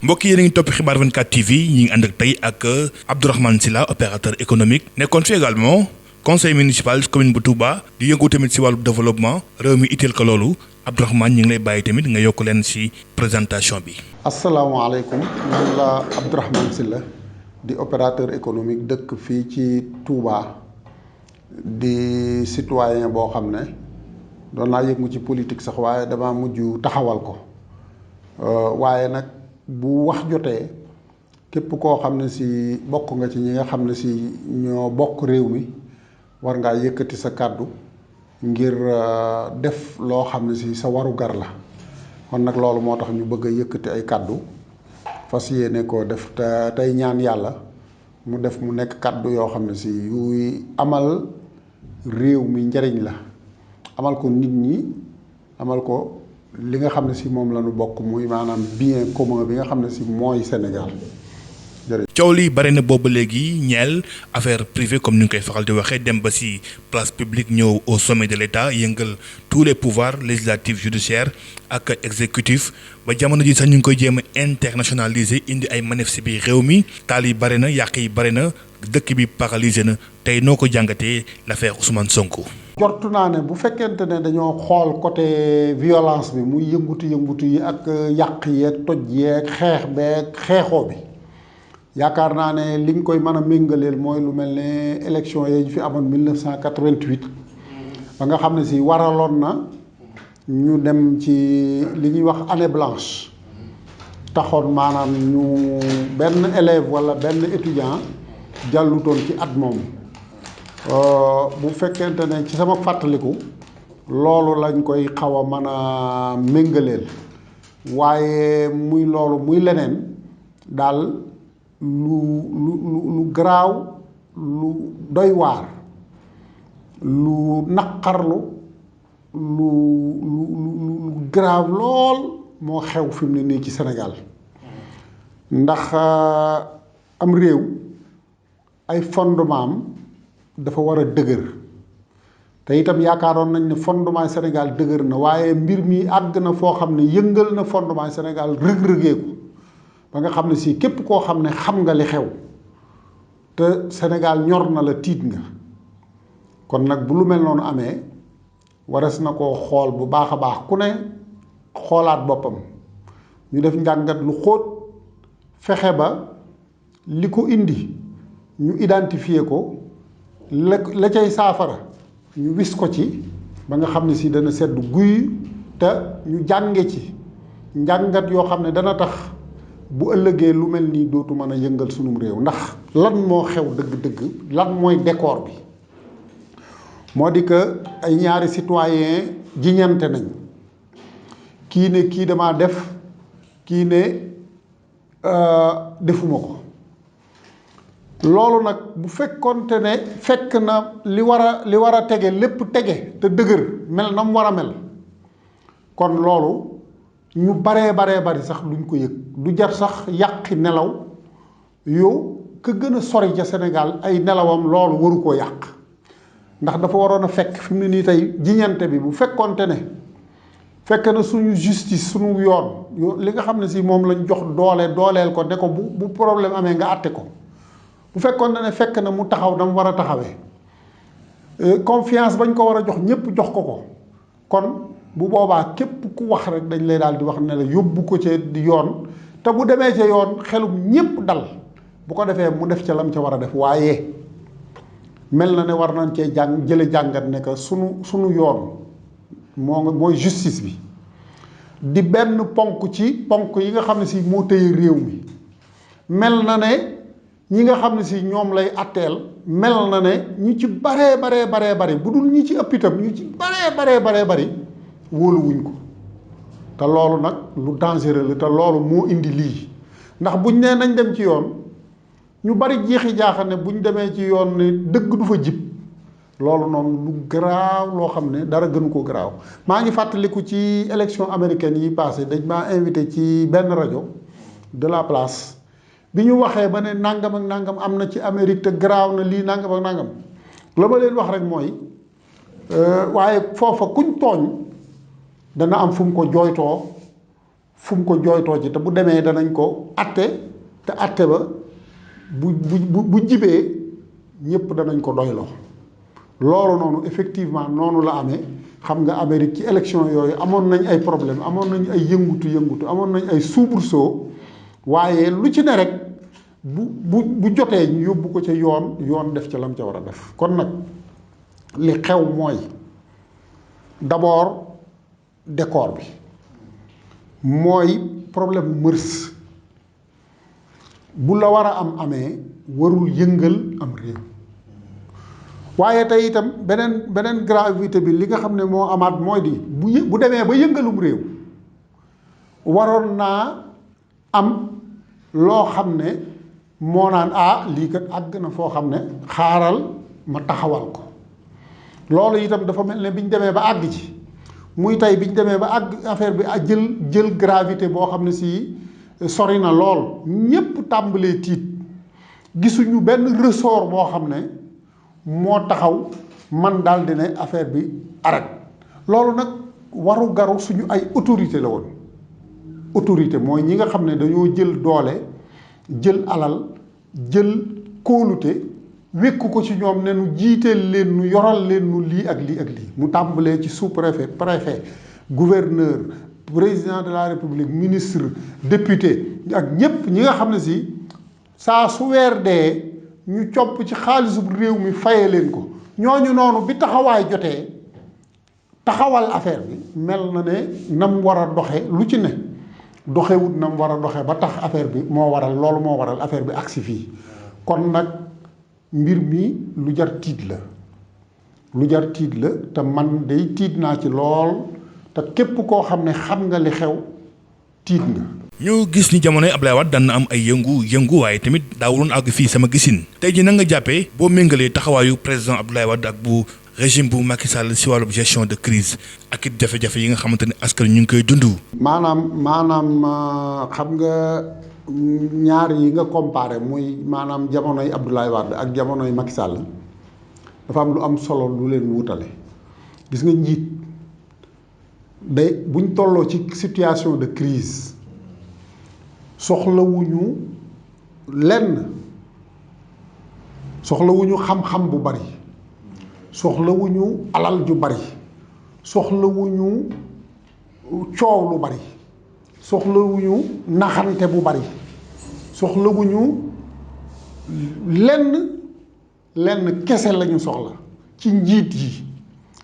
mbokk yi yéen a ngi topp xibaar 24 TV ñi ngi ànd ak tey ak Abdourahmane Sylla opérateur économique nekkoon fi également conseil municipal commune bu Touba di yëngu tamit si wàllu développement réew mi itteel ko loolu Abdourahmane ñi ngi lay bàyyi tamit nga yokk leen si présentation bi. asalaamaaleykum man la Abdourahmane Sylla di opérateur économique dëkk fii ci Touba di citoyen boo xam ne doon naa yëngu ci politique sax waaye dama mujj taxawal ko waaye nag. bu wax jotee képp koo xam ne si bokk nga ci ñi nga xam ne si ñoo bokk réew mi war ngaa yëkkati sa kàddu ngir def loo xam ne si sa waru gar la kon nag loolu moo tax ñu bëgg a yëkkati ay kàddu fas yéene koo def te tey ñaan yàlla mu def mu nekk kàddu yoo xam ne si yuy amal réew mi njariñ la amal ko nit ñi amal ko li nga xam ne si moom la ñu bokk muy maanaam bien commun bi nga xam ne si mooy Sénégal jërëjëf. coow li bari na boobu léegi ñeel affaire privée comme ni ñu koy faral di waxee dem ba si place publique ñëw au sommet de l'État yëngal tous les pouvoirs législatifs judiciaires ak exécutif ba jamono ji sax ñu ngi koy jéem a internationaliser indi ay manif si biir réew mi taal yi bari na yàq yi bari na dëkk bi paralysé na tey noo ko jàngatee l'affaire Ousmane Sonko. jortu naa ne bu fekkente ne dañoo xool côté violence bi muy yëngutu yi ak yàq yeeg toj yeeg xeex beeg xeexoo bi yaakaar naa ne liñ koy mën a méngaleel mooy lu mel ne élection yi fi amoon 1988 ba nga xam ne si waraloon na ñu dem ci li ñuy wax année blanche taxoon maanaam ñu benn élève wala benn étudiant jàllutoon ci at moom bu fekkente ne ci sama fàttaliku loolu lañ koy xaw a mën a méngaleel waaye muy loolu muy leneen daal lu garaaw lu doy waar lu naqarlu lu garaaw lool moo xew fi mu ne nii ci Sénégal ndax am réew ay fondement am dafa war a dëgër te itam yaakaaroon nañ ne fondement Sénégal dëgër na waaye mbir mi àgg na foo xam ne yëngal na fondement Sénégal rëg-rëgeeku ba nga xam ne si képp koo xam ne xam nga li xew te Sénégal ñor na la tiit nga kon nag bu lu mel noonu amee wares na koo xool bu baax a baax ku ne xoolaat boppam ñu def njàngat lu xóot fexe ba li ko indi ñu identifier ko la cay saafara ñu wis ko ci ba nga xam ne si dana sedd guy te ñu jànge ci njàngat yoo xam ne dana tax bu ëllëgee lu mel nii dootu mën a yëngal sunum réew ndax lan moo xew dëgg-dëgg lan mooy décor bi moo di que ay ñaari citoyen jiñante nañ kii ne kii damaa def kii ne defuma ko loolu nag bu fekkonte ne fekk na li war a tege lépp tege te dëgër mel na mu war a mel kon loolu ñu baree bari sax duñ ko yëg du jar sax yàqi nelaw yow ka gën a sori ca Sénégal ay nelawam loolu waru koo yàq ndax dafa waroon a fekk fi mu ne nii tey jiñante bi bu fekkonte ne fekk na suñu justice suñu yoon li nga xam ne si moom lañ jox dooleel ko ne ko bu problème amee nga àtte ko bu fekkoon ne fekk na mu taxaw dama war a taxawee confiance bañ ko war a jox ñëpp jox ko kon bu boobaa képp ku wax rek dañ lay daal di wax ne la yóbbu ko ca di yoon te bu demee ca yoon xelum ñëpp dal bu ko defee mu def ca lam ca war a def waaye mel na ne war nañ cee jële jàngat ne que sunu yoon mooy justice bi di benn ponk ci ponk yi nga xam ne si moo tëye réew mi mel na ne ñi nga xam ne si ñoom lay atteel mel na ne ñu ci baree bari bu dul ñi ci ëpp itam ñu ci baree bari wóoluwuñ ko te loolu nag lu dangereux la te loolu moo indi lii ndax buñ nee nañ dem ci yoon ñu bari jeexi jaaxa ne buñ demee ci yoon ne dëgg du fa jib loolu noonu lu garaaw loo xam ne dara gënu ko garaaw maa ngi fàttaliku ci élection américaine yi passé dañ maa invité ci benn rajo de la place bi ñu waxee ba ne nangam ak nangam am na ci Amérique te garaaw na lii nangam ak nangam la ma leen wax rek mooy waaye foofa kuñ tooñ dana am fu mu ko jooytoo fu mu ko jooytoo ci te bu demee danañ ko atte te atte ba bu jibee ñëpp danañ ko doyloo. loolu noonu effectivement noonu la amee xam nga Amérique ci élection yooyu amoon nañ ay problème amoon nañ ay yëngutu amoon nañ ay soubresaut waaye lu ci ne rek bu jotee ñu yóbbu ko ca yoon def ca lam ca war a def. kon nag li xew mooy d'abord décor bi mooy problème mërs bu la war a amee warul yëngal am réew. waaye tey itam beneen gravité bi li nga xam ne moo amaat mooy di bu demee ba yëngalum réew waroon naa am loo xam ne moo naan lii kat àgg na foo xam ne xaaral ma taxawal ko. loolu itam dafa mel ne bi ñu demee ba àgg ci muy tey bi ñu demee ba àgg affaire bi jël gravité boo xam ne si sori na lool ñépp tàmbalee tiit gisuñu benn ressort boo xam ne moo taxaw man daal di ne affaire bi arrêt. loolu nag waru garu suñu ay autorité la woon. autorité mooy ñi nga xam ne dañoo jël doole jël alal jël kóolute wékku ko ci ñoom ne nu jiiteel leen nu yoral leen nu lii ak lii ak lii. mu tàmbalee ci sous-préfet préfet gouverneur président de la république ministre député ak ñépp ñi nga xam ne si saa su weer dee ñu copp ci xaalisu réew mi faye leen ko. ñooñu noonu bi taxawaay jotee taxawal affaire bi mel na ne nam war a doxe lu ci ne doxewut nam war a doxe ba tax affaire bi moo waral affaire bi agsi fii. kon nag mbir mi lu jar tiit la te man day tiit naa ci lool te képp koo xam ne xam nga li xew tiit nga. ñu gis ni jamonoy Abdoulaye Wade daan na am ay yëngu waaye tamit daawuloon àgg fii sama gisin tey ji na nga jàppee boo méngalee taxawaayu président Abdoulaye Wade ak bu régime bu Macky Sall si wàllum gestion de crise ak it jafe-jafe yi nga xamante ne askan ñu ngi koy dund. maanaam xam nga ñaar yi nga comparé muy maanaam jamonoy Abdoulaye Wade ak jamonoy Macky Sall dafa am lu am solo lu leen wutale. gis nga njiit buñ tolloo ci situation de crise soxlawuñu lenn soxlawuñu xam-xam bu bari soxlawuñu alal ju bari soxlawuñu coow lu bari soxlawuñu naxante bu bari soxlawuñu lenn kese lañu soxla ci njiit yi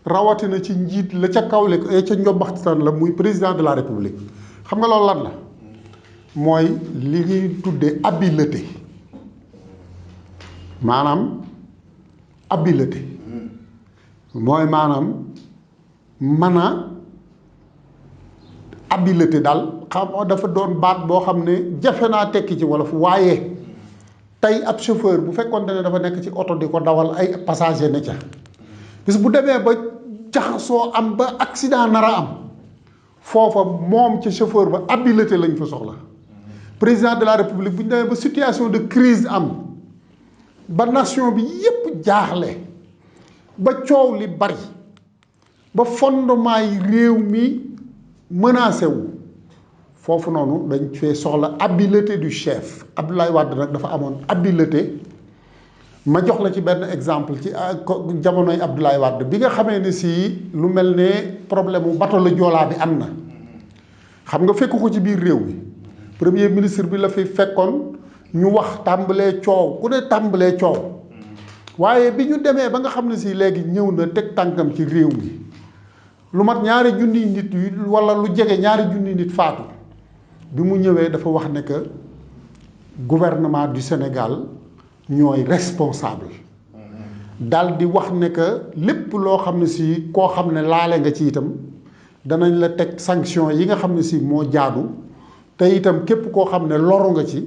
rawatina ci njiit la ca kawle ca njobbaxtaan la muy président de la république. xam nga loolu lan la mooy li ñuy tuddee habileté maanaam habileté mooy maanaam mën a habileté daal xam dafa doon baat boo xam ne jafe naa tekki ci wolof. waaye tey ab chauffeur bu fekkoon ne dafa nekk ci oto di ko dawal ay passager ne ca bis bu demee ba jaxasoo am ba accident nar a am foofa moom ca chauffeur ba habileté lañ fa soxla. président de la république bu ñu demee ba situation de crise am ba nation bi yépp jaaxle ba coow li bari ba fondement yi réew mi menacé wu foofu noonu dañ fee soxla habileté du chef. Abdoulaye Wade nag dafa amoon habileté. ma jox la ci benn exemple ci jamonoy Abdoulaye Wade bi nga xamee ne si lu mel ne problème mu bateau la Joola bi am na xam nga fekk ko ci biir réew mi premier ministre bi la fi fekkoon ñu wax tàmbalee coow ku ne tàmbalee coow waaye bi ñu demee ba nga xam ne si léegi ñëw na teg tànkam ci réew mi lu mat ñaari junniy nit yu wala lu jege ñaari junniy nit faatu bi mu ñëwee dafa wax ne que gouvernement du Sénégal ñooy responsable dal di wax ne que lépp loo xam ne si koo xam ne laale nga ci itam danañ la teg sanction yi nga xam ne si moo jaadu te itam képp koo xam ne loru nga ci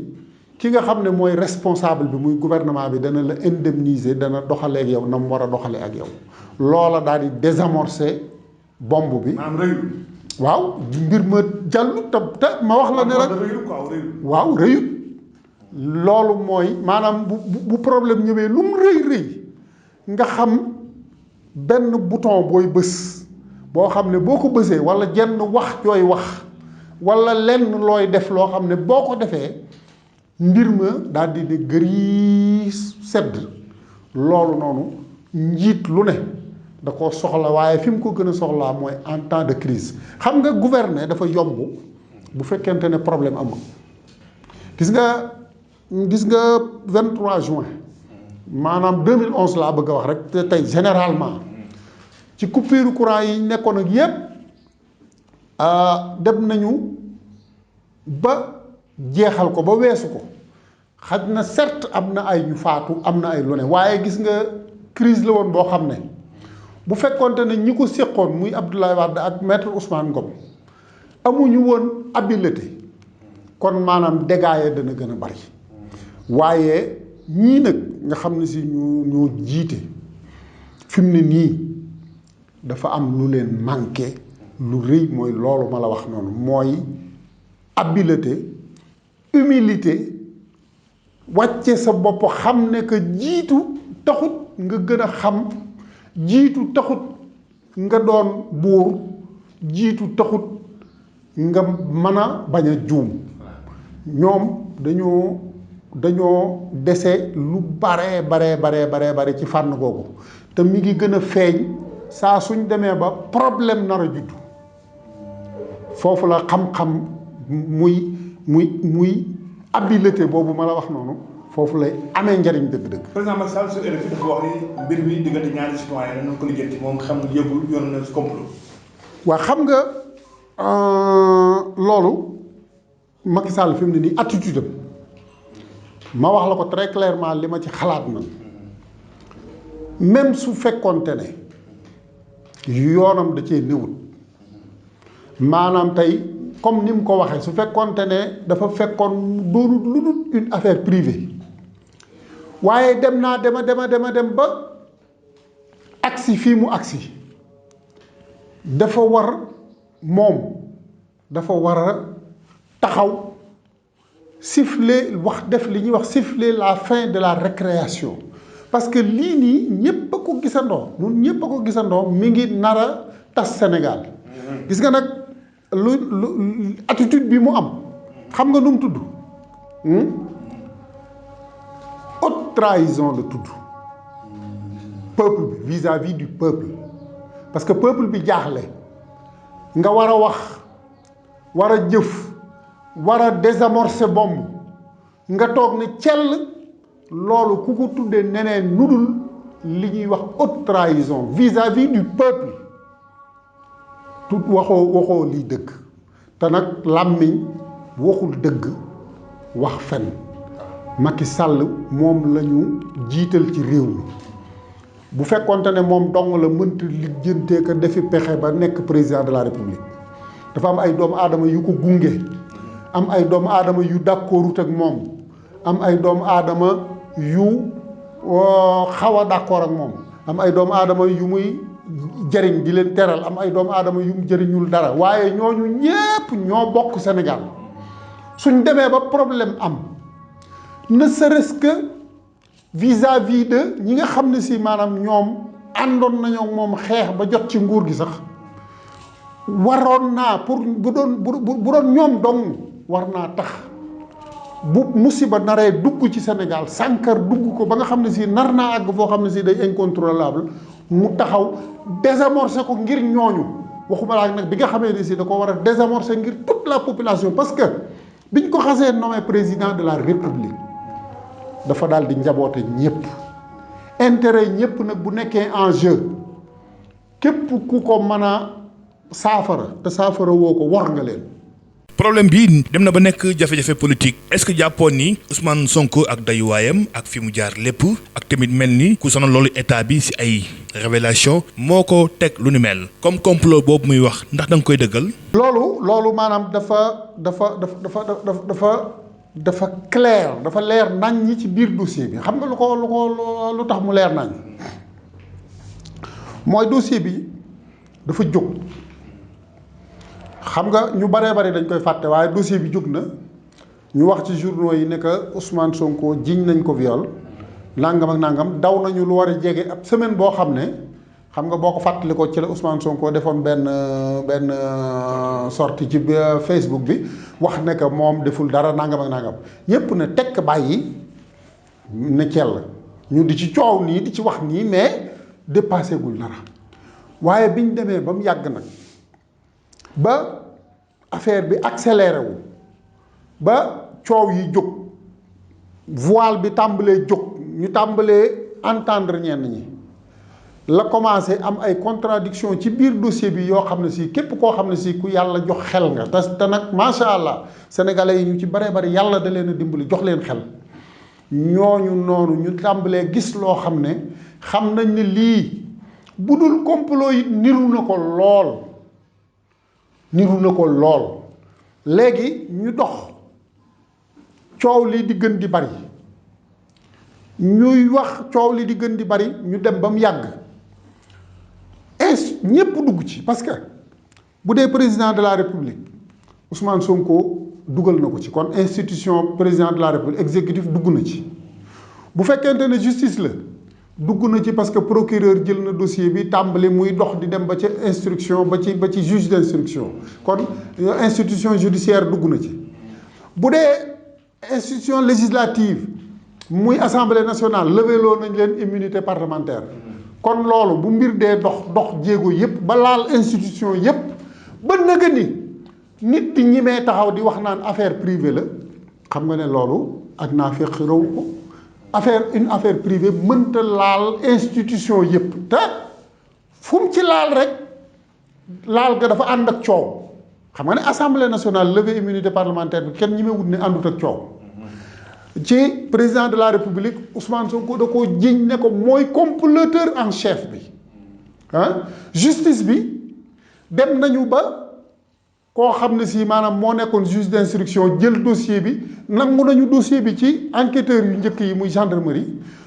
ki nga xam ne mooy responsable bi muy gouvernement bi dana la indemniser dana doxalee ak yow na mu war a doxalee ak yow loola daal di désamorcer bombe bi. waaw mbir ma jàllu te ma wax la ne rek waaw rëyut loolu mooy maanaam bu problème ñëwee lu mu rëy nga xam benn bouton booy bës boo xam ne boo ko bësee wala jenn wax jooy wax walla lenn looy def loo xam ne boo ko defee mbir ma daal di ne gëriis sedd loolu noonu njiit lu ne da ko soxla waaye fi mu ko gën a soxlaa mooy en temps de crise xam nga gouverner dafa yomb bu fekkente ne problème amul gis nga 23 juin maanaam 2011 laa bëgg a wax rek te tey généralement ci coupure courant yi nekkoon ak yépp dem nañu ba jeexal ko ba weesu ko xaj na certes am na ay ñu faatu am na ay lu ne waaye gis nga crise la woon boo xam ne bu fekkonte ne ñi ko séqoon muy Abdoulaye Wade ak maître Ousmane Ngom amuñu woon habileté kon maanaam dégâts ya dana gën a bari waaye ñii nag nga xam ne si ñoo jiite fi mu ne nii dafa am lu leen manqué lu rëy mooy loolu ma la wax noonu mooy habileté humilité wàcce sa bopp xam ne que jiitu taxut nga gën a xam jiitu taxut nga doon buur jiitu taxut nga mën a bañ a juum ñoom dañoo dese lu bare ci fànn googu te mi ngi gën a feeñ saa suñ demee ba problème nar a judd foofu la xam-xam muy habileté boobu ma la wax noonu foofu lay amee njariñ dëgg-dëgg. président Macky Sall su RFI dafa wax ni mbir mi diggante ñaari citoyen la ñu ko lijjanti moom xam yëgul yoon na complot. waa xam nga loolu Macky Sall fi mu ne nii attitude am ma wax la ko très clairement li ma ci xalaat na même su fekkoonte ne yoonam da cee néewut maanaam tey comme ni mu ko waxee su fekkoonte ne dafa fekkoon doonut lu dul une affaire privée waaye dem ba agsi fii mu agsi dafa war a taxaw siffler wax def li ñuy wax siffler la fin de la récréation parce que lii nii ñépp a ko gisandoo ñun ñépp a ko gisandoo mi ngi nar a tas Sénégal gis nga nag lu attitude bi mu am xam nga nu mu tudd haute trahison la tudd peuple bi vis-à-vis du peuple parce que peuple bi jaaxle nga war a wax war a jëf war a désamorcer bombe nga toog ne cell loolu ku ko tuddee neneen nudul li ñuy wax haute trahison vis-à-vis du peuple tout waxoo lii dëgg te nag làmmiñ waxul dëgg wax fen Macky Sall moom la ñu jiital ci réew mi bu fekkonte ne moom dong la mënta lijjantee ko defi pexe ba nekk président de la république dafa am ay doomu aadama yu ko gunge am ay doomu aadama yu d'accordut ak moom am ay doomu aadama yu xaw a d'accord ak moom am ay doomu aadama yu muy jëriñ di leen teral am ay doomu aadama yu mu jëriñul dara waaye ñooñu ñépp ñoo bokk Sénégal suñ demee ba problème am ne serait-ce que vis-à-vis de ñi nga xam ne si maanaam ñoom àndoon nañoo moom xeex ba jot ci nguur gi sax waroon naa pour bu doon ñoom dong war naa tax bu musiba naree dugg ci Sénégal sànkar dugg ko ba nga xam ne si nar naa àgg foo xam ne si day incontrôlable mu taxaw désamorcer ko ngir ñooñu waxuma laa nag bi nga xamee ne si da ko war a désamorcer ngir toute la population parce que biñ ko xasee nommé président de la république dafa daal di njaboote ñëpp intérêt ñëpp nag bu nekkee en jeu képp ku ko mën a saafara te saafara woo ko war nga leen. problème bi dem na ba nekk jafe-jafe politique est-ce que jàppoon ni Ousmane Sonko ak dayuwaayam ak fi mu jaar lépp ak tamit mel ni ku sonal loolu état bi ci ay révélation moo ko teg lu ni mel comme complot boobu muy wax ndax da nga koy dëggal. loolu maanaam dafa clair dafa leer nañ ñi ci biir dossier bi xam nga lu tax mu leer nañ mooy dossier bi dafa jóg. xam nga ñu baree bari dañ koy fàtte waaye dossier bi jóg na ñu wax ci journaux yi ne que Ousmane Sonko jiñ nañ ko viol nangam ak nangam daw nañu lu war a jege ab semaine boo xam ne xam nga boo ko fàttali ko ci la Ousmane Sonko defoon benn sortie ci Facebook bi wax ne que moom deful dara nangam ak nangam ñépp na tekk bàyyi ne cell ñu di ci coow nii di ci wax nii mais dépassé gul dara waaye biñ demee ba mu yàgg nag ba affaire bi accéléré wu ba coow yi jóg voile bi tàmbalee jóg ñu tàmbalee entendre ñenn ñi la commencé am ay contradiction ci biir dossier bi yoo xam ne si képp koo xam ne si ku yàlla jox xel nga te nag macha allah sénégalais yi ñu ci baree bari yàlla da leen a dimbali jox leen xel ñooñu noonu ñu tàmbalee gis loo xam ne xam nañ ne lii bu dul complot yi niru na ko lool léegi ñu dox coow li di gën di bari ñuy wax coow li di gën di bari ñu dem ba mu yàgg ñépp dugg ci parce que bu dee président de la république Ousmane Sonko dugal na ko ci kon institution président de la république exécutif dugg na ci bu fekkente ne justice la dugg na ci parce que procureur jël na dossier bi tàmbali muy dox di dem ba ci instruction ba ci juge d'instruction kon institution judiciaire dugg na ci bu dee institution législative muy assemblée nationale levé loo nañ leen immunité parlementaire kon loolu bu mbir dee dox jéego yépp ba laal institution yépp ba nëga ni nit di ñimee taxaw di wax naan affaire privée la xam nga ne loolu ak naa fekk raw ko une affaire privée mënta laal institution yépp te fu mu ci laal rek laal ga dafa ànd ak coow xam nga ne assemblée nationale levé immunité parlementaire bi kenn ñimee wut ne àndut ak coow ci président de la république Ousmane Sonko da koo jiñ ne ko mooy comploteur en chef bi justice bi dem nañu ba koo xam ne si maanaam moo nekkoon juge d'instruction jël dossier bi nangu nañu dossier bi ci enquêteurs yu njëkk yi muy gendarmerie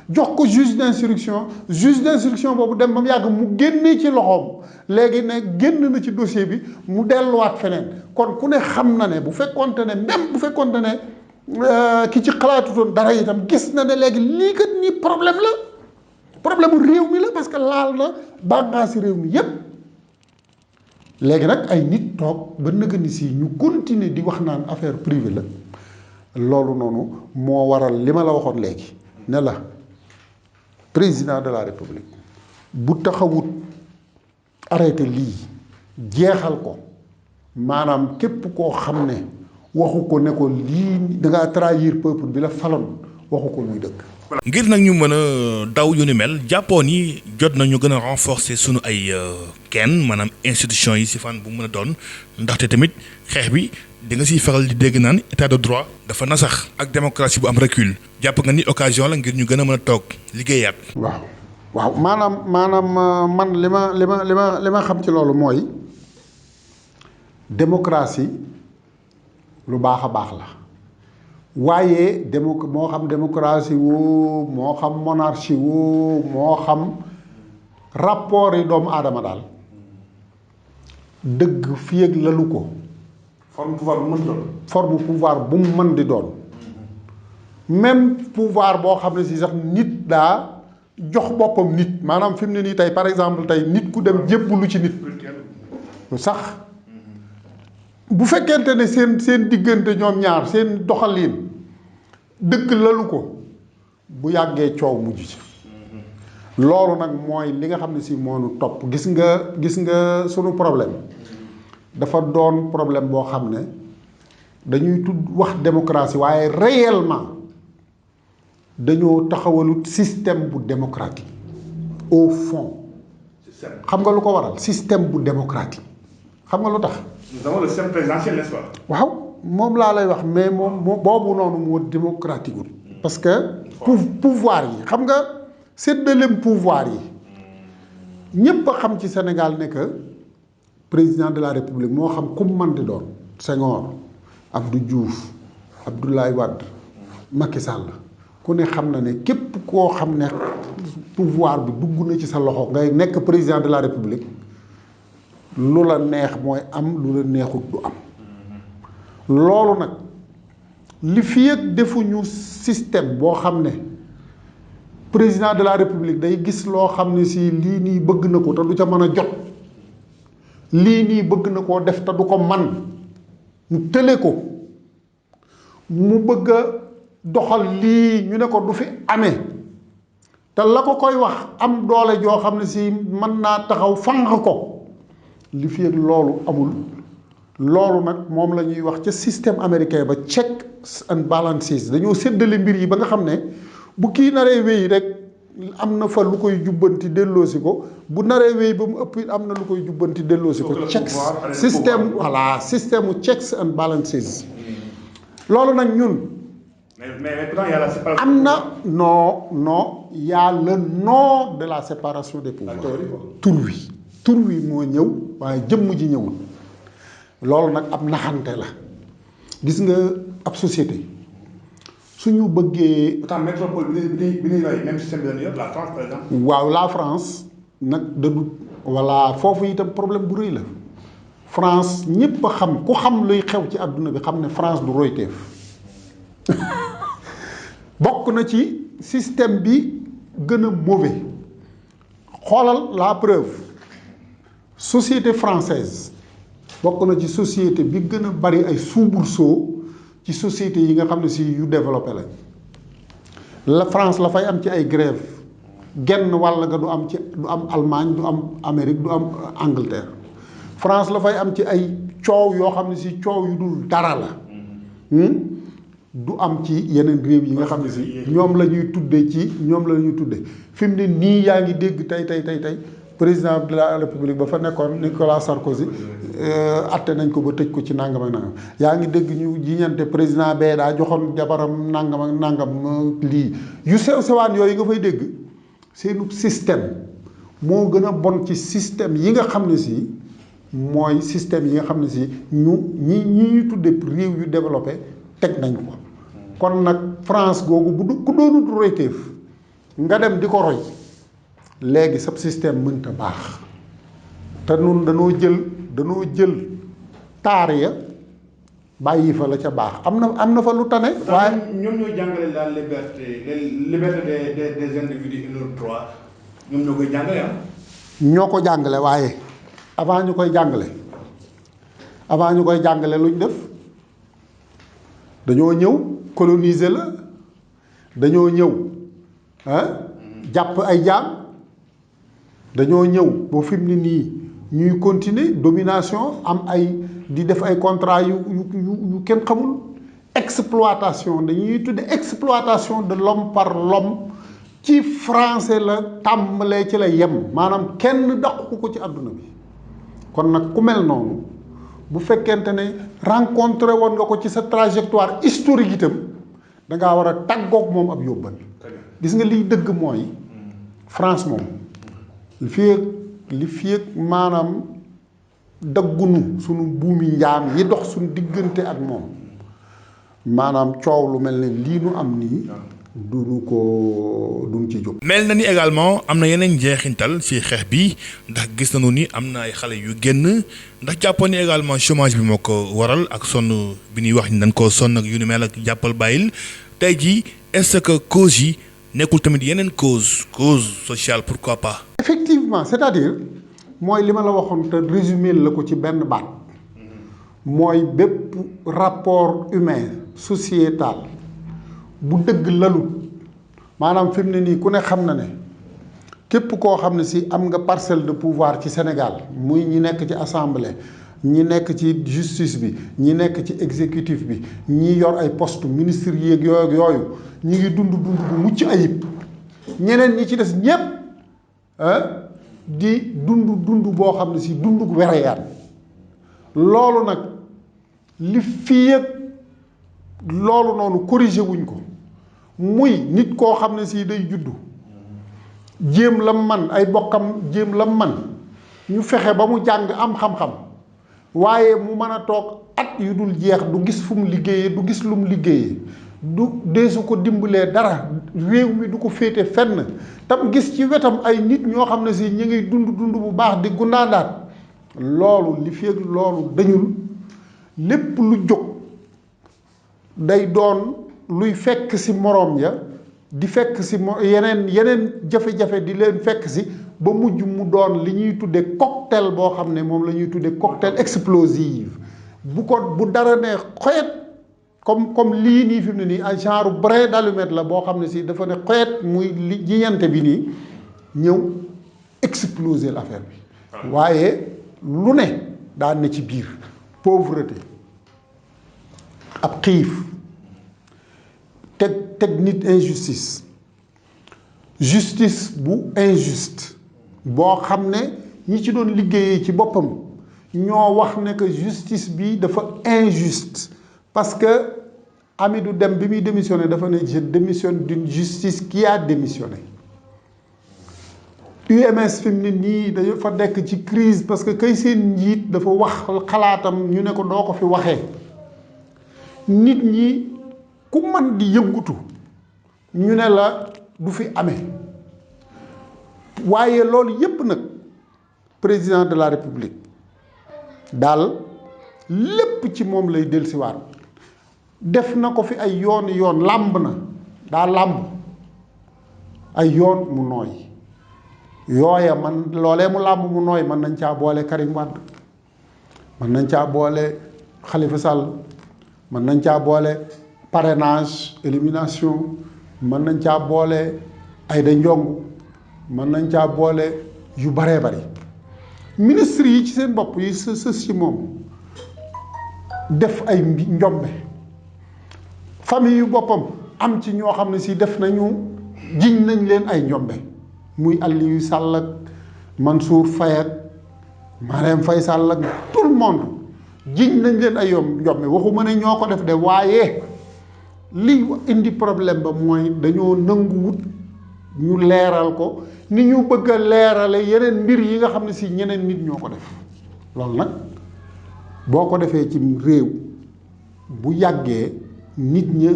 jox ko juge d'instruction boobu dem ba mu yàgg mu génnee ci loxoom léegi ne génn na ci dossier bi mu delluwaat feneen kon ku ne xam na ne bu fekkonte ne même bu fekkonte ne ki ci xalaatutoon dara itam gis na ne léegi lii kat nii problème réew mi la parce que laal na bànqaasi réew mi yépp léegi nag ay nit toog ba nëgë ni si ñu continuer di wax naan affaire privée la loolu noonu moo waral li ma la waxoon léegi ne la président de la république bu taxawut arrêté lii jeexal ko maanaam képp koo xam ne waxu ko ne ko lii dangaa trahir peuple bi la faloon waxu ko luy dëkk. ngir nag ñu mën a daw yu ni mel jàppoon yi jot nañu gën a renforcer sunu ay kenn maanaam institution yi si fan bu mën a doon ndaxte tamit xeex bi di nga siy faral di dégg naan état de droit dafa nasax ak démocratie bu am recul jàpp nga ni occasion la ngir ñu gën a mën a toog liggéeyaat. waaw maanaam man li ma xam ci loolu mooy démocratie lu baax a baax la waaye moo xam démocratie woo moo xam monarchie woo moo xam rapport yi doomu aadama daal dëgg fii ak lalu ko forme pouvoir bu mu mën di doon même pouvoir boo xam ne si sax nit daa jox boppam nit maanaam fi mu ne nii tey par exemple tey nit ku dem jébbalu ci nit sax bu fekkente ne seen diggante ñoom ñaar seen doxalin dëgg lalu ko bu yàggee coow mujj ci loolu nag mooy li nga xam ne si moonu topp gis nga sunu problème dafa doon problème boo xam ne dañuy tudd wax démocratie waaye réellement dañoo taxawalut système bu démocratique au fond xam nga lu ko waral système bu démocratique xam nga lu tax. nous avons le système présidentiel, n'est-ce pas. waaw moom laa lay wax mais moom boobu noonu moo démocratique wul parce que pouvoir yi xam nga séddaleem pouvoir yi ñépp a xam ci Sénégal ne que président de la république moo xam ku mu mën di doon Senghor Abdou Diouf Abdoulaye Wade Macky Sall ku ne xam na ne képp koo xam ne pouvoir bi dugg na ci sa loxo ngay nekk président de la république lu la neex mooy am lu la neexut du am loolu nag li fi ak defuñu système boo xam ne président de la république day gis loo xam ne si lii nii bëgg na ko te du ca mën a jot, lii nii bëgg na koo def te du ko man, mu tële ko, mu bëgg a doxal lii ñu ne ko du fi amee, te la ko koy wax am doole joo xam ne si mën naa taxaw fànq ko. li fi ak loolu amul, loolu nag moom la ñuy wax ca système américain ba checks and balances. dañoo séddale mbir yi ba nga xam ne bu kii naree wéy rek am na fa lu koy jubbanti delloosi ko, bu naree wéy ba mu ëpp am na lu koy jubbanti delloosi ko. checks système, voilà, système mu checks and balances. loolu nag ñun. am na non y a le nom de la séparation des pouvoirs. tur wi moo ñëw waaye jëmm ji ñëwul. loolu nag ab naxante la. gis nga ab société suñu bëggee. pourtant métropole bi ñuy roy même système bi la France par exemple. waaw la France nag da du voilà foofu itam problème bu rëy la. France ñëpp a xam ku xam luy xew ci àdduna bi xam ne France du royteef. bokk na ci système bi gën a mauvais. xoolal la preuve société française bokk na ci société bi gën a bari ay soubresaut ci société yi nga xam ne si yu développé lañ. la France la fay am ci ay grève genn wàll ga du am Allemagne, du am Amérique, du am Angleterre. France la fay am ci ay coow yoo xam ne si coow yu dul dara la. du am ci yeneen réew yi nga xam ne si ñoom la ñuy tudde fi mu ne nii yaa ngi dégg tey président de la république ba fa nekkoon Nicolas Sarkozy atte nañ ko ba tëj ko ci nangam ak nangam. yaa ngi dégg ñu jiñante président bee daa joxoon jabaram nangam ak nangam lii yu sew sewaan yooyu nga fay dégg seenu système moo gën a bon ci système yi nga xam ne si mooy système yi nga xam ne si ñi tudde réew yu développé teg nañ ko. kon nag France googu ku doonut royteef nga dem di ko roy léegi sab système mënta baax te nun danoo jël taar ya bàyyi fa la ca baax am na fa lu tane. waaye ñoom ñoo jàngale la liberté des individus et leurs droits ñoom ñoo koy jàngale ñoo ko jàngale waaye avant ñu koy jàngale luñ def dañoo ñëw coloniser la, dañoo ñëw jàpp ay jaam, dañoo ñëw ba fi mu ne nii ñuy continuer domination am ay di def ay contrat yu kenn xamul. exploitation dañuy tudde exploitation de l'homme par l'homme ci français la tàmbalee ci la yem maanaam kenn daqu ko ci àdduna bi. kon nag ku mel noonu bu fekkente ne rencontré woon nga ko ci sa trajectoire historique itam da ngaa war a tàggoog moom ab yóbbal. gis nga liy dëgg mooy France moom li fi ak maanaam daggunu sunu buumi njaam yi dox suñu diggante ak moom maanaam coow lu mel ne lii nu am nii duñ ci jóg. mel na ni également am na yeneen njeexintal ci xeex bi ndax gis nañu ni am na ay xale yu génn ndax jàppoon ni également chômage bi moo ko waral ak sonn bi ñuy wax ni dañ koo sonn ak yu ni mel ak jàppal bàyyil tey jii est-ce que cause yi nekkul tamit yeneen cause sociale pourquoi pas. effectivement c'est-à-dire mooy li ma la waxoon te résumé la ko ci benn baat mooy bépp rapport humain sociétal bu dëgg lalut maanaam fi mu ne nii ku ne xam na ne képp koo xam ne si am nga parcelle de pouvoir ci Sénégal muy ñi nekk ci assemblée ñi nekk ci justice bi ñi nekk ci exécutif bi ñi yor ay poste ministre yeeg yooyu ñi ngi dund bu mucc ayib ñeneen ñi ci des ñépp di dund boo xam ne si dundu wereyaan loolu nag li fii ak loolu noonu corrigé wuñ ko muy nit koo xam ne si day juddu jéem la man ay bokkam jéem la man ñu fexe ba mu jàng am xam-xam waaye mu mën a toog at yu dul jeex du gis fu mu liggéeyee du gis lu mu liggéeyee du deesu ko dimbalee dara réew mi du ko féete fenn tam gis ci wetam ay nit ñoo xam ne si ñu ngi dund bu baax di gundaandaat loolu li fi ak loolu dañul lépp lu jóg day doon luy fekk si moroom ya di fekk si yeneen jafe-jafe di leen fekk si ba mujj mu doon li ñuy tudde cocktail boo xam ne moom la ñuy tudde cocktail explosive bu dara ne xoyet comme lii nii fi mu ne nii ay genre brin d'allumette la boo xam ne si dafa ne xoyet muy li jiñante bi nii ñëw exploser l'affaire bi waaye lu ne daan na ci biir pauvreté ab xiif teg nit injustice justice bu injuste boo xam ne ñi ci doon liggéeyee ci boppam ñoo wax ne que justice bi dafa injuste parce que Hamidou Dème bi muy démissionné dafa ne je démissionne d'une justice qui a démissionné UMS fi mu ne nii dañu fa nekk ci crise parce que kay seen njiit dafa wax xalaatam ñu ne ko doo ko fi waxee nit ñi ku man di yëngutu ñu ne la du fi amee waaye loolu yépp nag président de la république daal lépp ci moom lay dellusiwaat def na ko fi ay yoon làmb na daa làmb ay yoon mu nooy yooya man loolee mu làmb mu nooy mën nañ caa boole Karim Wade mën nañ caa boole Khalifa Sall mën nañ caa boole parrainage élimination mën nañ caa boole Aïda Ndiongue mën nañ caa boole yu baree bari ministre yi ci seen bopp yi sës ci moom def ay njombe famille yu boppam am ci ñoo xam ne si def nañu jiñ nañ leen ay njombe muy Aliou Sall ak Mansour Faye ak Marème Faye Sall ak tout le monde jiñ nañ leen ay njombe waxuma ne ñoo ko def de waaye li indi problème ba mooy dañoo nanguwut ñu leeral ko ni ñu bëgg a leerale yeneen mbir yi nga xam ne si ñeneen nit ñoo ko def loolu nag boo ko defee ci réew bu yàggee nit ña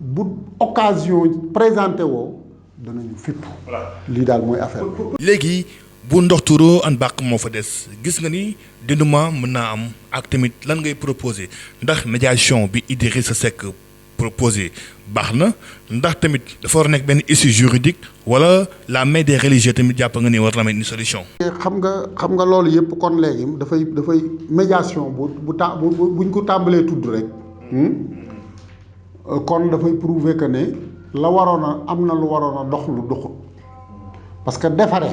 bu occasion présenté woo danañu fipp lii daal mooy affaire bi. léegi bu ndox tuuroo an bàq moo fa des gis nga ni dénouement mën naa am ak tamit lan ngay proposé ndax médiation bi Idrissa Seck proposé baax na ndax tamit dafa war a nekk benn issue juridique wala la main des religieux tamit jàpp nga ni war na am une solution. xam nga loolu yëpp kon léegi dafay médiation buñ ko tàmbalee tudd rek kon dafay prouver que ne la waroon a am na lu waroon a dox lu doxut parce que defare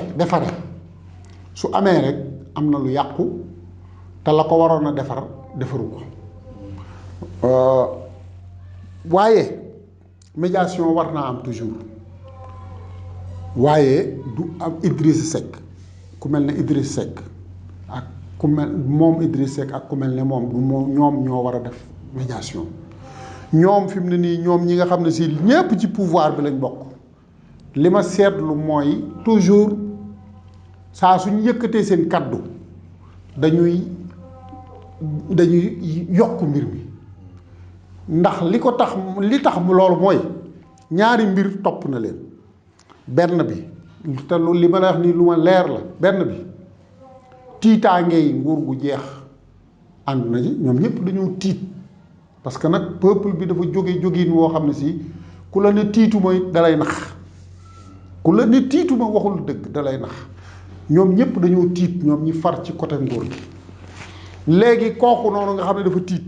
su amee rek am na lu yàqu te la ko waroon a defaru ko waaye médiation war naa am toujours waaye du am Idrissa Seck ku mel ne Idrissa Seck ak ku mel moom Idrissa Seck ak ku mel ne moom du ñoom ñoo war a def médiation ñoom fi mu ne nii ñoom ñi nga xam ne si ñépp ci pouvoir bi lañ bokk li ma seetlu mooy toujours saa suñ yëkkatee seen kaddu dañuy yokk mbir mi ndax li tax loolu mooy ñaari mbir topp na leen benn bi te li ma la wax nii lu ma leer la benn bi tiitaange yi nguur gu jeex ànd na ci ñoom ñëpp dañoo tiit parce que nag peuple bi dafa jógin woo xam ne si ku la ne tiituma dalay nax ku la ne tiituma waxul dëgg dalay nax ñoom ñëpp dañoo tiit ñoom ñi far ci côté nguur gi léegi kooku noonu nga xam ne dafa tiit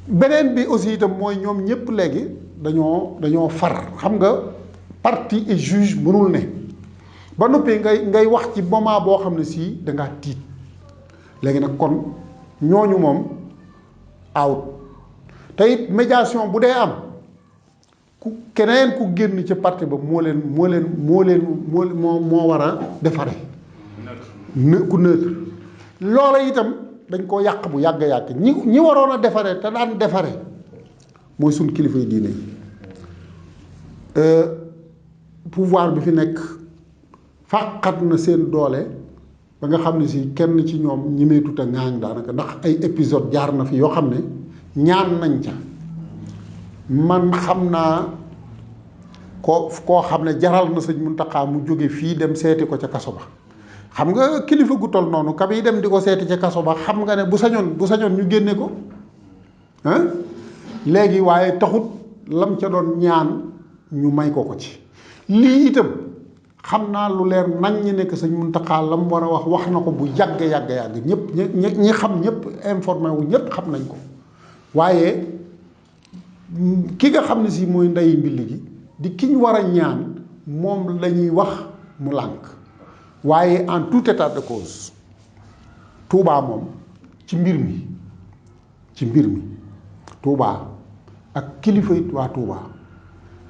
beneen bi aussi itam mooy ñoom ñëpp léegi dañoo far xam nga partie et juge mënul ne ba noppi ngay wax ci moment boo xam ne si dangaa tiit léegi nag kon ñooñu moom out te it médiation bu dee am keneen ku génn ci parti ba moo war a defare ku neutre loola itam dañ koo yàq bu yàgg ñi waroon a defare te daan defare mooy suñ kilifa yi diine yi pouvoir bi fi nekk fàqat na seen doole ba nga xam ne si kenn ci ñoom ñimeetut a ŋaañ daanaka ndax ay épisode jaar na fi yoo xam ne ñaan nañ ca man xam naa koo xam ne jaral na sëñ Muntaxa mu jóge fii dem seeti ko ca kaso ba xam nga kilifa gu toll noonu kam yi dem di ko seeti ca kaso ba xam nga ne bu sañoon ñu génne ko léegi waaye taxut lam ca doon ñaan ñu may ko ci. lii itam xam naa lu leer nañ ñi nekk sëñ Muntaxa la mu war a wax na ko bu yàgg ñëpp ñi xam ñëpp informé wu ñëpp xam nañ ko waaye ki nga xam ne si mooy ndeyi mbilli gi di ki ñu war a ñaan moom la ñuy wax mu lànk waaye en tout état de cause Touba moom ci mbir mi Touba ak kilifa it waa Touba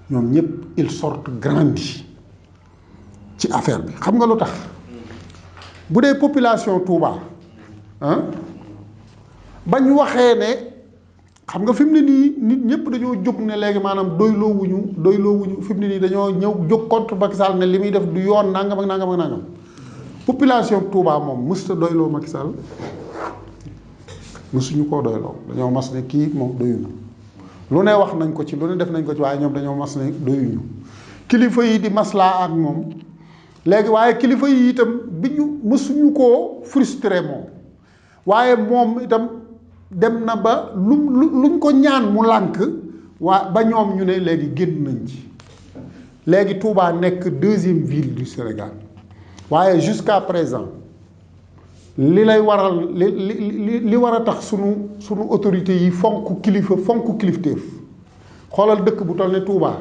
ñoom ñëpp ils sortent grandis ci affaire bi xam nga lu tax bu dee population Touba bañ waxee ne xam nga fi mu ne nii nit ñëpp dañoo jóg ne léegi maanaam doyloowuñu fi mu ne nii dañoo ñëw jóg contre Macky Sall ne li muy def du yoon nangam ak nangam ak nangam population Touba moom mësta doyloo Macky Sall mësuñu koo doyloo dañoo mas ne kii moom doyuñu lu ne wax nañ ko ci lu ne def nañ ko ci waaye ñoom dañoo mas ne doyuñu kilifa yi di maslaa ak moom léegi waaye kilifa yi itam bi ñu mësuñu koo frustré moom waaye moom itam dem na ba luñ ko ñaan mu lànk waa ba ñoom ñu ne léegi génn nañ ci léegi Touba nekk deuxième ville du Sénégal waaye jusqu'à présent li lay waral li war a tax sunu autorités yi fonk kilifteef xoolal dëkk bu toll ne Touba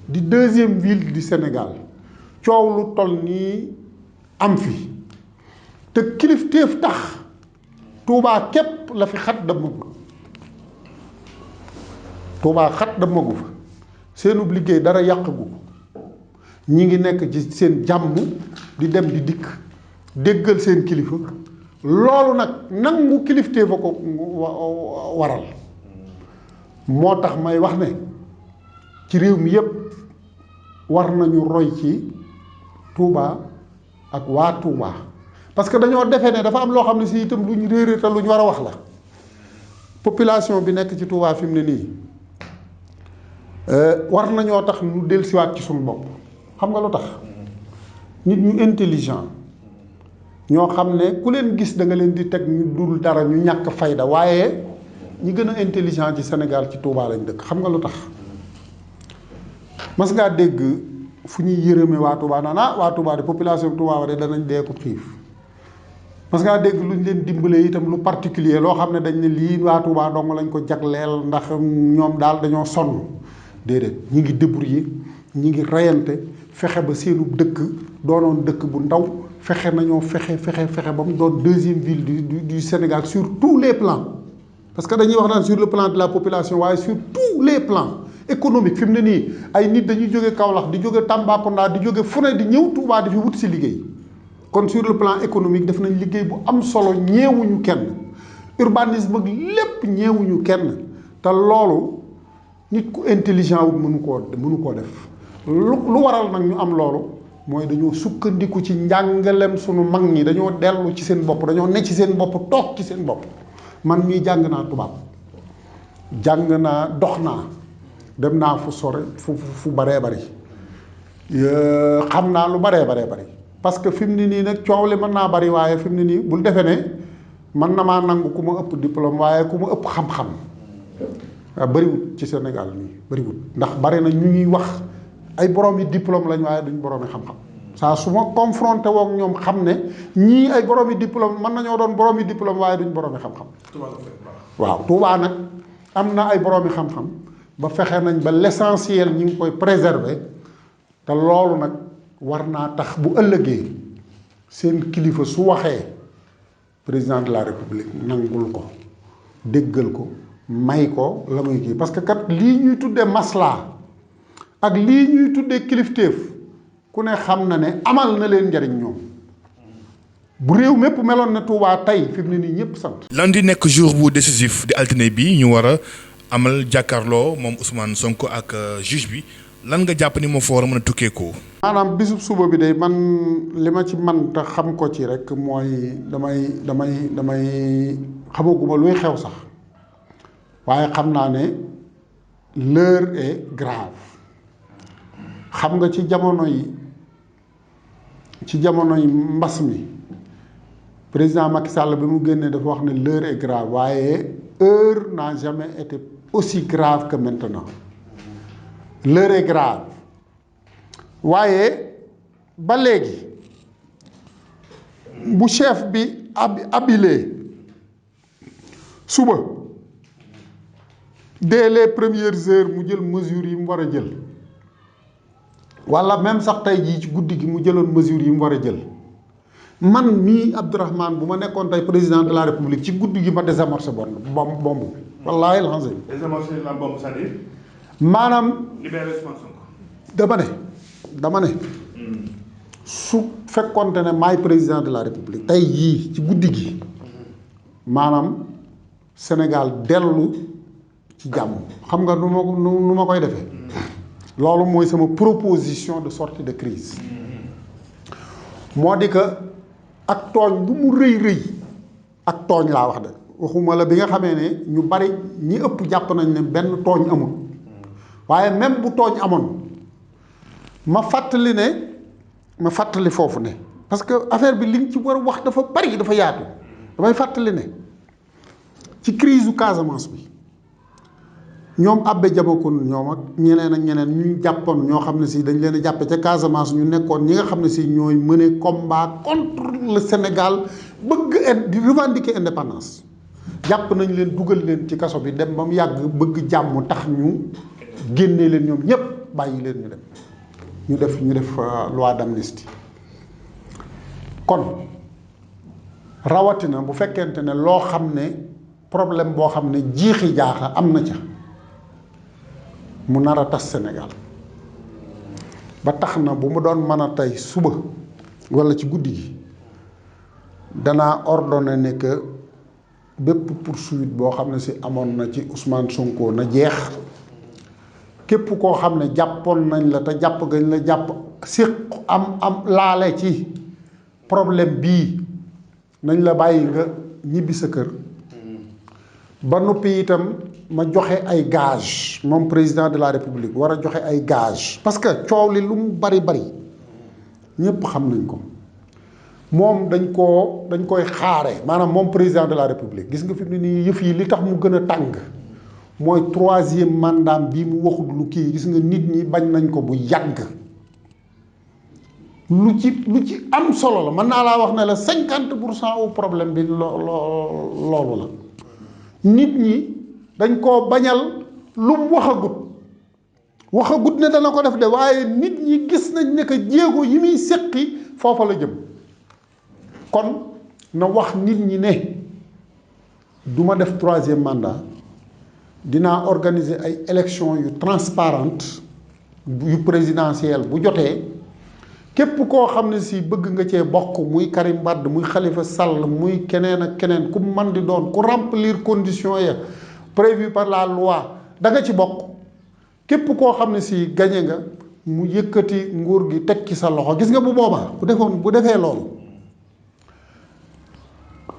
di deuxième ville du Sénégal coow lu toll nii am fi te kilifteef tax Touba képp la fi xat damagu fa seenub liggéey dara yàqagu ko ñi ngi nekk ci seen jàmm di dem di dikk déggal seen kilifa loolu nag nangu kilifteef a ko waral moo tax may wax ne ci réew mi yépp war nañu roy ci Touba ak waa Touba parce que dañoo defee ne dafa am loo xam ne si itam lu ñu réeré te lu ñu war a wax la population bi nekk ci Touba fi mu ne nii war nañoo tax ñu dellusiwaat ci suñu bopp xam nga lu tax nit ñu intelligent ñoo xam ne ku leen gis da nga leen di teg ñu dul dara ñu ñàkk fayda waaye ñi gën a intelligent ci Sénégal ci Touba lañ dëkk xam nga lu tax mas ngaa dégg fu ñuy yërëme waa Touba naan waa Touba de population Touba wa de danañ dee ko xiif mas ngaa dégg lu ñu leen dimbalee itam lu particulier loo xam ne dañ ne lii waa Touba dong lañ ko jagleel ndax ñoom daal dañoo sonn déedéet ñi ngi débrouiller ñi ngi reyante fexe ba seenu dëkk doonoon dëkk bu ndaw fexe ba mu doon deuxième ville du Sénégal sur tous les plans parce que dañuy wax naan sur le plan de la population waaye sur tous les plans économique fi mu ne nii ay nit dañuy jóge Kaolack di jóge Tambacounda di jóge fu ne di ñëw Touba di fi wut si liggéey kon sur le plan économique def nañ liggéey bu am solo ñeewuñu kenn urbanisme ak lépp ñeewuñu kenn te loolu nit ku intelligent wu mënu koo def lu waral nag ñu am loolu mooy dañoo sukkandiku ci njàngalem sunu mag ñi dañoo dellu ci seen bopp dañoo ne ci seen bopp toog ci seen bopp man mii jàng naa tubaab jàng naa dox naa dem naa fu sore fu baree bari xam naa lu baree bari parce que fi mu ne nii nag coow li mën naa bari waaye fi mu ne nii bul defee ne mën na maa nangu ku ma ëpp diplôme waaye ku ma ëpp xam-xam bariwut ci Sénégal nii bariwut ndax bari na ñu ñuy wax ay borom yi diplôme lañ waaye duñ borom yi xam-xam saa su ma confronté woog ñoom xam ne ñii ay borom yi diplôme mën nañoo doon borom yi diplôme waaye duñ borom yi xam-xam. waaw Touba nag am na ay borom yi xam-xam ba fexe nañ ba l'essentiel ñi ngi koy préserver te loolu nag war naa tax bu ëllëgee seen kilifa su waxee président de la république nangul ko déggal ko may ko la muy kii parce que kat lii ñuy tuddee maslaa ak lii ñuy tuddee kilifteef ku ne xam na ne amal na leen njariñ ñoom bu réew mépp meloon na Touba tey fi mu ne nii ñëpp sant. lundi nekk jour bu décisif di altine bi ñu war a amal jàkkaarloo moom Ousmane Sonko ak juge bi lan nga jàpp ni moo fa war a mën a tukkeekoo. maanaam bisub suba bi de man li ma ci man te xam ko ci rek mooy damay xamaguma luy xew sax waaye xam naa ne l'heure est grave xam nga ci jamono yi mbas mi président Macky Sall bi mu génnee dafa wax ne l'heure est grave waaye heure n'a jamais été aussi grave que maintenant l'heure est grave waaye ba léegi bu chef bi habilé suba dès les premières heures mu jël mesures yi mu war a jël wala même sax tey jii ci guddi gi mu jëloon mesures yi mu war a jël man mii Abdourahmane bu ma nekkoon tey président de la république ci guddi gi ma désamorcé bomb bi wallaahi alhamdulilah. désamorcé la bombe c'est-à-dire. maanaam. libéré Sonko. dama ne su fekkonte ne maay président de la république tey yii ci guddi gi maanaam Sénégal dellu ci jàmm xam nga nu ma koy defee loolu mooy sama proposition de sortie de crise moo di que ak tooñ bu mu rëy ak tooñ laa wax de waxuma la bi nga xamee ne ñu bari ñi ëpp jàpp nañ ne benn tooñ amul waaye même bu tooñ amoon ma fàttali foofu ne parce que affaire bi liñ ci war a wax dafa bari dafa yaatu damay fàttali ne ci crise u Casamance bi ñoom Abbé Diabakoune ñoom ak ñeneen ñu jàppoon ñoo xam ne si dañ leen a jàppe ca Casamance ñu nekkoon ñi nga xam ne si ñooy mener combat contre le Sénégal bëgg di revendiquer indépendance jàpp nañ leen dugal leen ci kaso bi dem ba mu yàgg bëgg jàmm tax ñu génnee leen ñoom ñépp bàyyi leen ñu def loi d'amnistie kon rawatina bu fekkente ne loo xam ne problème boo xam ne jiixi jaaxa am na ca mu nar a tas Sénégal ba tax na bu mu doon mën a tey suba walla ci guddi gi danaa ordonné ne que bépp poursuite boo xam ne si amoon na ci Ousmane Sonko na jeex képp koo xam ne jàppoon nañ la te jàpp gañ la jàpp séq am laale ci problème bii nañ la bàyyi nga ñibbi sa kër ba noppi itam ma joxe ay gage moom président de la république war a joxe ay gage parce que coow li lu mu bari ñépp xam nañ ko moom dañ koy xaare maanaam moom président de la république gis nga fi mu ne nii yëf yi li tax mu gën a tàng mooy 3e mandat bii mu waxut lu kii gis nga nit ñi bañ nañ ko bu yàgg lu ci am solo la mën naa laa wax ne la 50% au problème bi loolu la nit ñi dañ koo bañal lu mu waxagut ne dana ko def de waaye nit ñi gis nañ ne que jéego yi muy séqi foofa la jëm kon na wax nit ñi ne du ma def 3e mandat dinaa organiser ay élections yu transparente yu présidentielle bu jotee képp koo xam ne si bëgg nga cee bokk muy Karim Wade muy Khalifa Sall muy keneen ak keneen ku man di doon ku remplir conditions ya prévues par la loi da nga ci bokk képp koo xam ne si gañe nga mu yëkkati nguur gi teg ci sa loxo gis nga bu boobaa bu defee loolu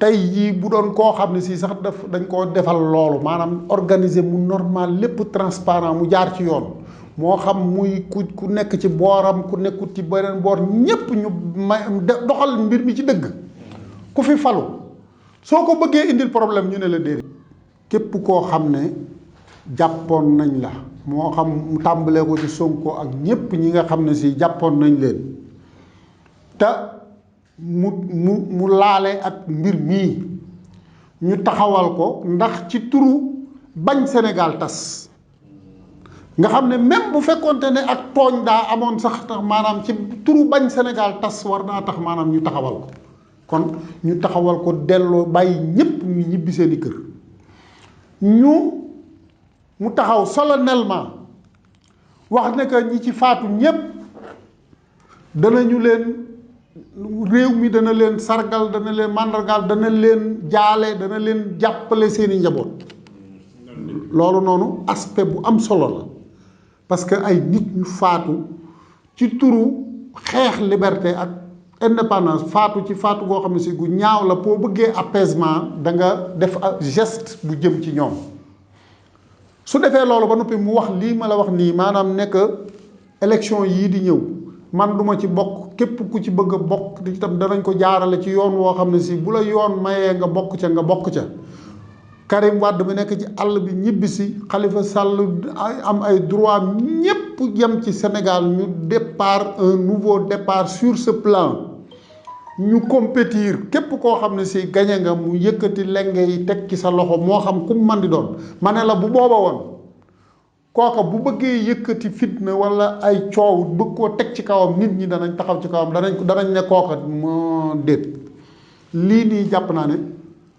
tey jii bu doon koo xam ne si sax dañ koo defal loolu maanaam organiser mu normal lépp transparent mu jaar ci yoon moo xam muy ku nekk ci booram ku nekkut ci beneen boor ñépp ñu doxal mbir mi ci dëgg ku fi falu soo ko bëggee indil problème ñu ne la déedéet képp koo xam ne jàppoon nañ la moo xam mu tàmbalee ko ci Sonko ak ñépp ñi nga xam ne si jàppoon nañ leen te mu laale ak mbir mii ñu taxawal ko ndax ci turu bañ Sénégal tas nga xam ne même bu fekkonte ne ak tooñ daa amoon sax tax maanaam ci turu bañ Sénégal tas war naa tax maanaam ñu taxawal ko kon ñu taxawal ko delloo bàyyi ñépp ñu ñibbi seeni kër mu taxaw solennellement wax ne que ñi ci faatu ñépp danañu leen réew mi dana leen sargal dana leen màndargal dana leen jaale dana leen jàppale seeni njaboot loolu noonu aspect bu am solo la parce que ay nit ñu faatu ci turu xeex liberté ak indépendance faatu ci faatu goo xam ne si gu ñaaw la boo bëggee apaisement da nga def geste bu jëm ci ñoom su defee loolu ba noppi mu wax lii ma la wax nii maanaam nekk élection yii di ñëw man duma ci bokk képp ku ci bëgg a bokk di itam danañ ko jaarale ci yoon woo xam ne si bu la yoon mayee nga bokk ca Karim Wade mi nekk ci àll bi ñibbisi Khalifa Sall am ay droit ñépp ñépp yem ci Sénégal ñu départ un nouveau départ sur ce plan ñu compétir képp koo xam ne si gañe nga mu yëkkati lenge yi teg ci sa loxo moo xam ku mu man di doon ma ne la bu booba woon kooka bu bëggee yëkkati fitna wala ay coow bëgg koo teg ci kawam nit ñi danañ taxaw ci kawam danañ ne kooka moo déet lii nii jàpp naa ne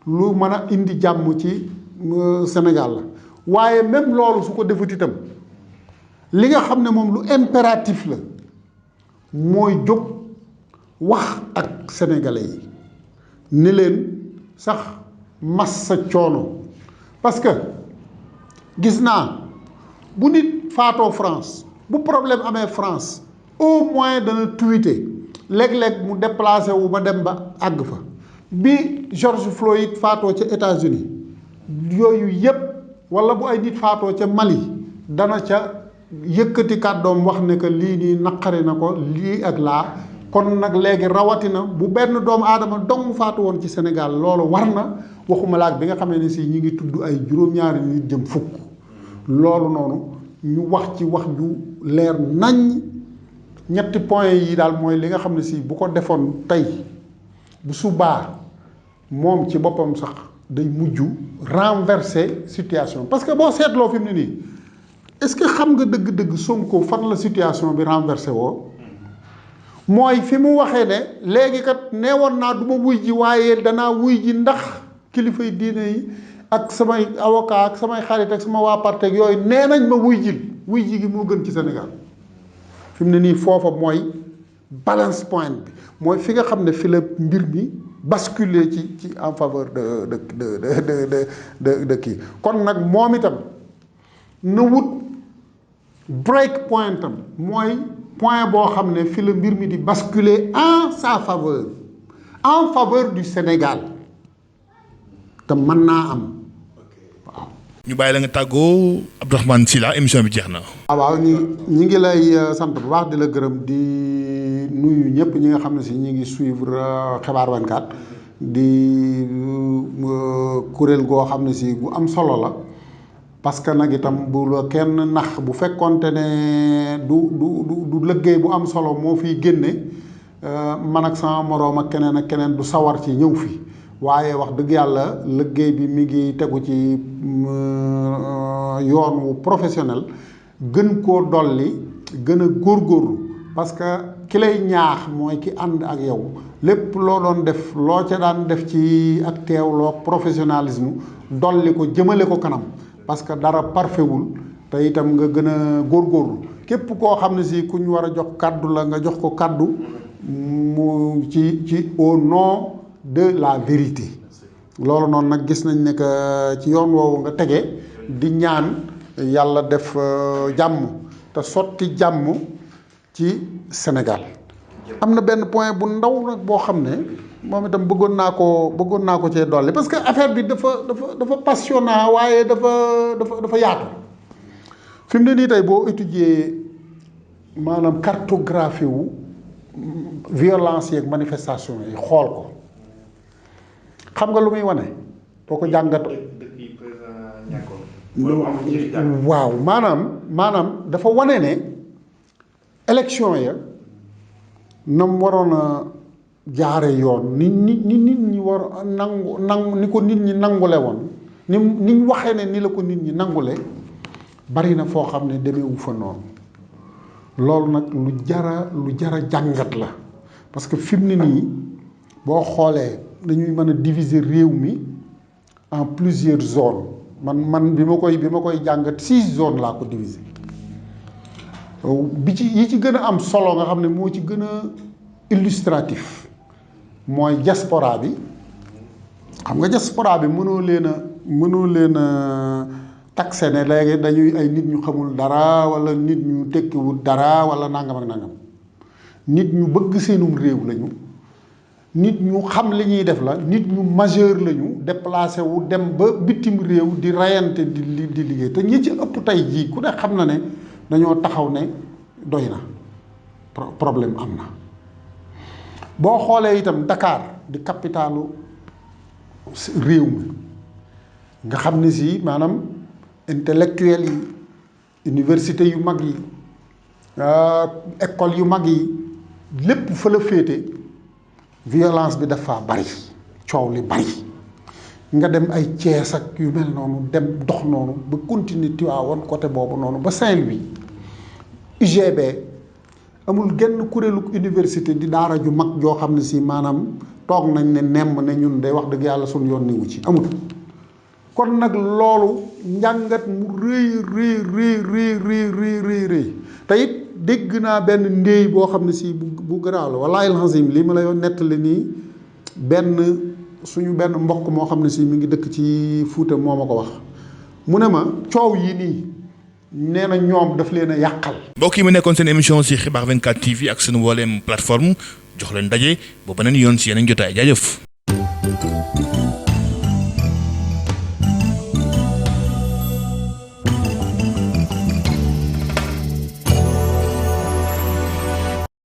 lu mën a indi jàmm ci Sénégal la waaye même loolu su ko defut itam li nga xam ne moom lu impératif la mooy jóg wax ak sénégalais yi ni leen sax massa coono parce que gis naa bu nit faatoo France bu problème amee France au moins dana tweeter léeg-léeg mu déplacé wu ba dem ba àgg fa bi George Floyd faatoo ca États-Unis yooyu yépp wala bu ay nit faatoo ca Mali dana ca yëkkati kàddoom wax ne que lii nii naqari na ko lii ak laa kon nag léegi rawatina bu benn doomu aadama dong faatu woon ci Sénégal loolu war na waxuma laak bi nga xam ne si ñi ngi tudd ay juróom-ñaari nit jëm fukk loolu noonu ñu wax ci wax ju leer nañ ñetti point yi daal mooy li nga xam ne si bu ko defoon tey bu subaa moom ci boppam sax day mujj renverser situation parce que boo seetloo fi mu ne nii est-ce que xam nga dëgg-dëgg Sonko fan la situation bi renversé woo mooy fi mu waxee ne léegi kat neewoon naa du ma wuy ji waaye danaa wuy ji ndax kilifay diine yi ak samay avocat ak samay xarit ak sama waa parti ak yooyu nee nañ ma wuy ji gi moo gën ci Sénégal fi mu ne nii foofa mooy balance point bi mooy fi nga xam ne fi la mbir mi basculer ci en faveur de kii kon nag moom itam na wut break point am mooy point boo xam ne fi la mbir mi di basculer en sa faveur en faveur du Sénégal te mën naa am waaw. ñu bàyyi la nga tàggoo Abdourahmane Sylla émission bi jeex na. waaw ñi ngi lay sant bu baax di la gërëm di nuyu ñëpp ñi nga xam ne si ñi ngi suivre Xibaar 24 di kuréel goo xam ne si bu am solo la. parce que nag itam bu la kenn nax bu fekkonte ne du liggéey bu am solo moo fiy génne man ak sama moroom ak keneen du sawar ci ñëw fi waaye wax dëgg yàlla liggéey bi mi ngi tegu ci yoon wu professionnel gën koo dolli gën a góorgóorlu parce que ki lay ñaax mooy ki ànd ak yow lépp loo doon def loo ca daan def ci ak teewloo professionnalisme dolli ko jëmale ko kanam parce que dara parfaitul te itam nga gën a góorgóorlu képp koo xam ne si ku ñu war a jox kàddu la nga jox ko kàddu mu ci au nom de la vérité loolu noonu nag gis nañ ne que ci yoon woowu nga tege di ñaan yàlla def jàmm te sotti jàmm ci Sénégal. am na benn point bu ndaw nag boo xam ne moom itam bëggoon naa ko cee dolli parce que affaire bi dafa passionnant waaye dafa yaatu fi mu ne nii tey boo étudier maanaam cartographie wu violence yeeg manifestation yi xool ko xam nga lu muy wane boo ko jàngat waaw maanaam dafa wane ne élection ya nam waroon a jaare yoon ni nit ñi war nangu ni ko nit ñi nangule woon niñ waxee ne ni la ko nit ñi nangule bari na foo xam ne demeewu fa noonu loolu nag lu jara jàngat la parce que fi mu ne nii boo xoolee dañuy mën a diviser réew mi en plusieurs zones man bi ma koy jàngat 6 zones laa ko diviser yi ci gën a am solo nga xam ne moo ci gën a illustratif mooy diaspora bi xam nga diaspora bi mënoo leen a taxé ne léegi dañuy ay nit ñu xamul dara wala nit ñu tekkiwul dara wala nangam ak nangam nit ñu bëgg seenum réew lañu nit ñu xam li ñuy def la nit ñu majeur lañu déplacé wu dem ba bitim réew di rayante di liggéey te ñi ci ëpp tey jii ku ne xam na ne dañoo taxaw ne doy na problème am na boo xoolee itam Dakar di capitalu réew mi nga xam ne si maanaam intellectuel yi université yu mag yi école yu mag yi lépp fa la féete violence bi dafa bari coow li bari nga dem ay Thiès ak yu mel noonu dem dox noonu ba continuer Tivaouane côté boobu noonu ba Saint-Louis UGB amul genn kuréelu université di daara ju mag joo xam ne si maanaam toog nañ ne nemm ne ñun day wax dëgg yàlla suñu yoon niwu ci amul. kon nag loolu njàngat mu rëy te it dégg naa benn ndéey boo xam ne si bu garaaw la wallaahi alazim lii ma la yoon nettali nii suñu benn mbokk moo xam ne si mi ngi dëkk ci Fuuta moo ma ko wax mu ne ma coow yi nii nee na ñoom daf leen a yàqal. mbokk yi mu nekkoon seen émission si xibaar 24 TV ak seen wooleem plateforme jox leen daje ba beneen yoon si yeneen jotaay jaajëf.